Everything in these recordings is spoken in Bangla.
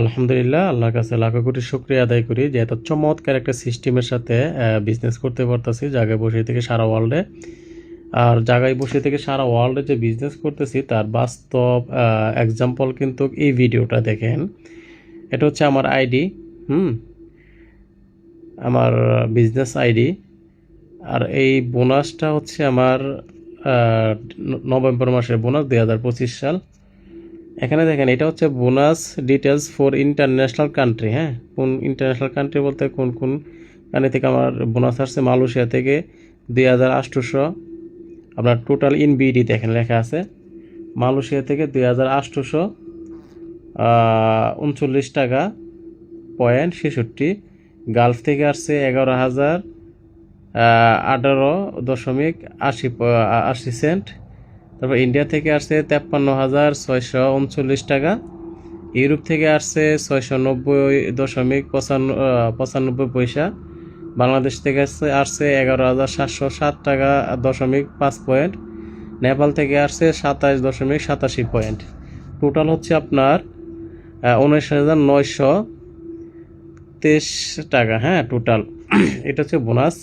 আলহামদুলিল্লাহ, আল্লাহর কাছে লাখো কোটি শুকরিয়া আদায় করি যে এত চমৎকার একটা সিস্টেমের সাথে বিজনেস করতে পারতাছি জায়গায় বসে থেকে সারা ওয়ার্ল্ডে। আর জায়গায় বসে থেকে সারা ওয়ার্ল্ডে যে বিজনেস করতেছি তার বাস্তব এক্সাম্পল কিন্তু এই ভিডিওটা দেখেন। এটা হচ্ছে আমার আইডি, হুম, আমার বিজনেস আইডি। আর এই বোনাসটা হচ্ছে আমার নভেম্বর মাসের বোনাস 2025 সাল। এখানে দেখেন এটা হচ্ছে bonus details for international country. হ্যাঁ, কোন ইন্টারন্যাশনাল কান্ট্রি বলতে কোন কোন কান্ট্রি থেকে আমার বোনাস আসছে। মালয়েশিয়া থেকে 2800, আপনার টোটাল ইন বিডি দেখেন লেখা আছে। মালয়েশিয়া থেকে 2839 টাকা পয়েন্ট 66। গালফ থেকে আসছে 11,018.80 সেন্ট। তারপর ইন্ডিয়া থেকে আসছে 53,639 টাকা। ইউরোপ থেকে আসছে 690.95 পয়সা। বাংলাদেশ থেকে আসছে 11,707 টাকা.5 পয়েন্ট। নেপাল থেকে আসছে 27.87 পয়েন্ট। টোটাল হচ্ছে আপনার 19,923 টাকা। হ্যাঁ, টোটাল এটা হচ্ছে বোনাস।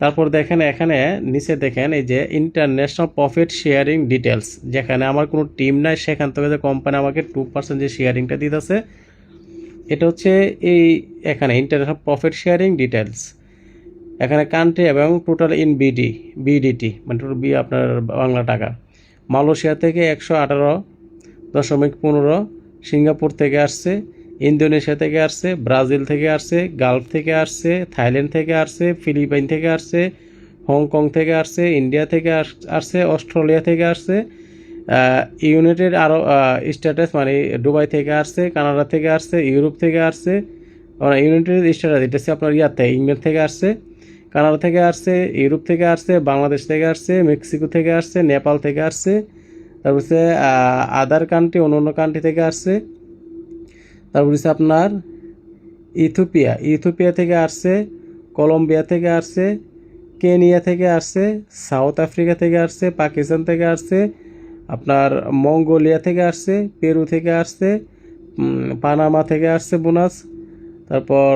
তারপর দেখেন এখানে নিচে দেখেন এই যে ইন্টারন্যাশনাল প্রফিট শেয়ারিং ডিটেলস, যেখানে আমার কোনো টিম নাই সেখান থেকে যে কোম্পানি আমাকে 2% যে শেয়ারিংটা দিতেছে, এটা হচ্ছে এই এখানে ইন্টারন্যাশনাল প্রফিট শেয়ারিং ডিটেলস। এখানে কান্ট্রি এবং টোটাল ইন বিডিটি মানে টোটাল আপনার বাংলা টাকা। মালয়েশিয়া থেকে 118.15। সিঙ্গাপুর থেকে আসছে, ইন্দোনেশিয়া থেকে আসছে, ব্রাজিল থেকে আসছে, গালফ থেকে আসছে, থাইল্যান্ড থেকে আসছে, ফিলিপাইন থেকে আসছে, হংকং থেকে আসছে, ইন্ডিয়া থেকে আসছে, অস্ট্রেলিয়া থেকে আসছে, ইউনাইটেড আরব স্টেটস মানে দুবাই থেকে আসছে, কানাডা থেকে আসছে, ইউরোপ থেকে আসছে। ইউনাইটেড স্টেটস এটা হচ্ছে আপনার ইয়াতে ইংল্যান্ড থেকে আসছে, কানাডা থেকে আসছে, ইউরোপ থেকে আসছে, বাংলাদেশ থেকে আসছে, মেক্সিকো থেকে আসছে, নেপাল থেকে আসছে। তারপর হচ্ছে আদার কান্ট্রি, অন্য কান্ট্রি থেকে আসছে। তারপর হচ্ছে আপনার ইথিওপিয়া থেকে আসছে, কলম্বিয়া থেকে আসছে, কেনিয়া থেকে আসছে, সাউথ আফ্রিকা থেকে আসছে, পাকিস্তান থেকে আসছে, আপনার মঙ্গোলিয়া থেকে আসছে, পেরু থেকে আসছে, পানামা থেকে আসছে বোনাস। তারপর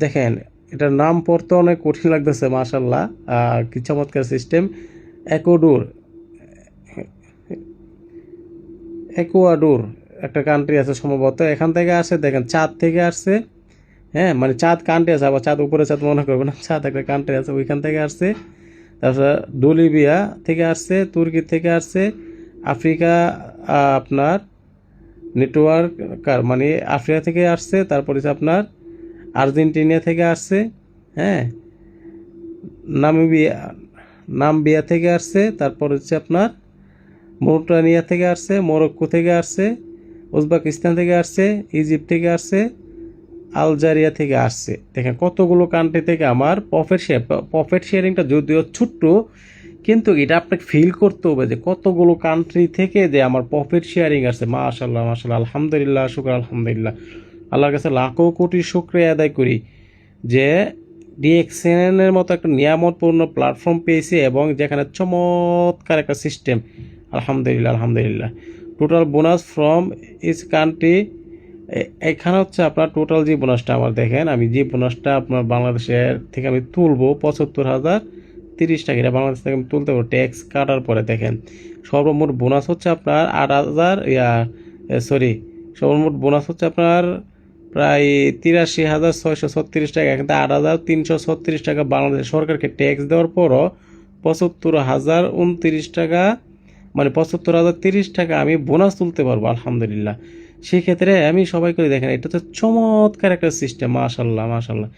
দেখেন এটার নাম পড়তে অনেক কঠিন লাগতেছে, মাশাল্লাহ, কি চমৎকার সিস্টেম। একুয়াডোর, একুয়াডোর একটা কান্ট্রি আছে সম্ভবত, এখান থেকে আসে। দেখেন চাঁদ থেকে আসছে। হ্যাঁ, মানে চাঁদ কান্ট্রি আছে, আবার চাঁদ উপরে চাঁদ মনে করবে না, চাঁদ একটা কান্ট্রি আছে, ওইখান থেকে আসছে। তারপর বলিভিয়া থেকে আসছে, তুর্কি থেকে আসছে, আফ্রিকা আপনার নেটওয়ার্ক মানে আফ্রিকা থেকে আসছে। তারপর হচ্ছে আপনার আর্জেন্টিনা থেকে আসছে। হ্যাঁ, নামিবিয়া নামবিয়া থেকে আসছে। তারপর হচ্ছে আপনার মৌরিটানিয়া থেকে আসছে, মরক্কো থেকে আসছে, উজবেকিস্তান থেকে আসছে, ইজিপ্ট থেকে আসছে, আলজেরিয়া থেকে আসছে। দেখেন কতগুলো কান্ট্রি থেকে আমার প্রফিট শেয়ারিংটা যদিও ছোট্ট, কিন্তু এটা আপনাকে ফিল করতে হবে যে কতগুলো কান্ট্রি থেকে যে আমার প্রফিট শেয়ারিং আসছে। মাশাল্লাহ মাশাল্লাহ, আলহামদুলিল্লাহ, শুকর আলহামদুলিল্লাহ। আল্লাহর কাছে লাখো কোটি শুকরিয়া আদায় করি যে ডিএক্সএনের মতো একটা নিয়ামতপূর্ণ প্ল্যাটফর্ম পেয়েছি এবং যেখানে চমৎকার একটা সিস্টেম। আলহামদুলিল্লাহ আলহামদুলিল্লাহ। Total bonus from each country, এখানে হচ্ছে আপনার টোটাল যে বোনাসটা আমার দেখেন, আমি যে বোনাসটা আপনার বাংলাদেশের থেকে আমি তুলবো 75,030 টাকা, এটা বাংলাদেশ থেকে আমি তুলতে পারবো ট্যাক্স কাটার পরে। দেখেন সর্বমোট বোনাস হচ্ছে আপনার 8,000 সর্বমোট বোনাস হচ্ছে আপনার প্রায় 83,636 টাকা। এখান থেকে 8,336 টাকা বাংলাদেশ সরকারকে ট্যাক্স দেওয়ার পরও 75,029 টাকা, মানে 75,030 টাকা আমি বোনাস তুলতে পারবো আলহামদুলিল্লাহ। সেক্ষেত্রে আমি সবাইকে দেখেন এটা তো চমৎকার একটা সিস্টেম। মাশাল্লাহ মাশাল্লাহ,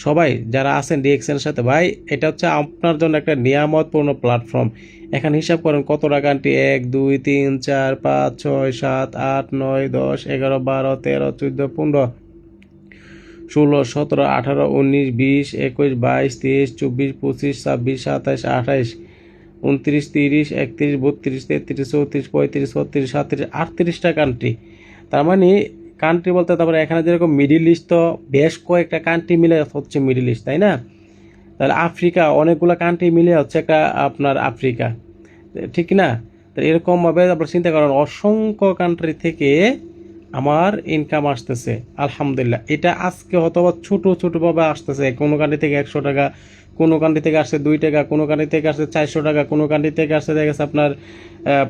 সবাই যারা আছেন ডিএক্সএনের সাথে, ভাই এটা হচ্ছে আপনার জন্য একটা নিয়ামতপূর্ণ প্ল্যাটফর্ম। এখানে হিসাব করেন কত টাকা, 1 2 3 4 5 6 7 8 9 10 11 12 13 14 15 16 17 18 19 20 21 22 23 24 25 26 27 28 29 30 31 32 33 34 35 36 37 38টা কান্ট্রি। তার মানে কান্ট্রি বলতে তারপরে এখানে যেরকম মিডিল ইস্ট, তো বেশ কয়েকটা কান্ট্রি মিলে হচ্ছে মিডিল ইস্ট, তাই না? তাহলে আফ্রিকা অনেকগুলো কান্ট্রি মিলে হচ্ছে একটা আপনার আফ্রিকা, ঠিক না? তো তো এরকমভাবে আপনারা চিন্তা করেন অসংখ্য কান্ট্রি থেকে আমার ইনকাম আসতেছে আলহামদুলিল্লাহ। এটা আজকে হয়তোবা ছোটোভাবে আসতেছে, কোনো কান্ট্রি থেকে 100 টাকা, কোনো কান্ট্রি থেকে আসছে 2 টাকা, কোনো কান্ট্রি থেকে আসছে 400 টাকা, কোনো কান্ট্রি থেকে আসছে দেখা গেছে আপনার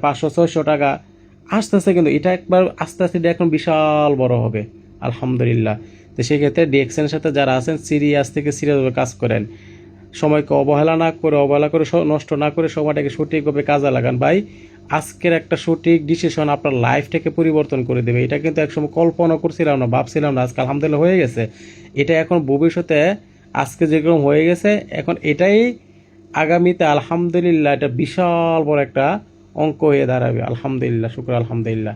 500-600 টাকা আসতেছে, কিন্তু এটা একবার আস্তে আস্তে এটা এখন বিশাল বড় হবে আলহামদুলিল্লাহ। তো সেক্ষেত্রে ডিএক্সেনের সাথে যারা আছেন সিরিয়াস থেকে সিরিয়াসভাবে কাজ করেন, সময়কে অবহেলা করে নষ্ট না করে সময়টাকে সঠিকভাবে কাজে লাগান ভাই। আজকের একটা সঠিক ডিসিশন আপনার লাইফটাকে পরিবর্তন করে দেবে। এটা কিন্তু একসময় কল্পনা করছিলাম না, ভাবছিলাম না, আজকে আলহামদুলিল্লাহ হয়ে গেছে। এটা এখন ভবিষ্যতে আজকে যেরকম হয়ে গেছে এখন এটাই আগামীতে আলহামদুলিল্লাহ এটা বিশাল বড় একটা অঙ্ক হয়ে দাঁড়াবে আলহামদুলিল্লাহ, শুক্র আলহামদুলিল্লাহ।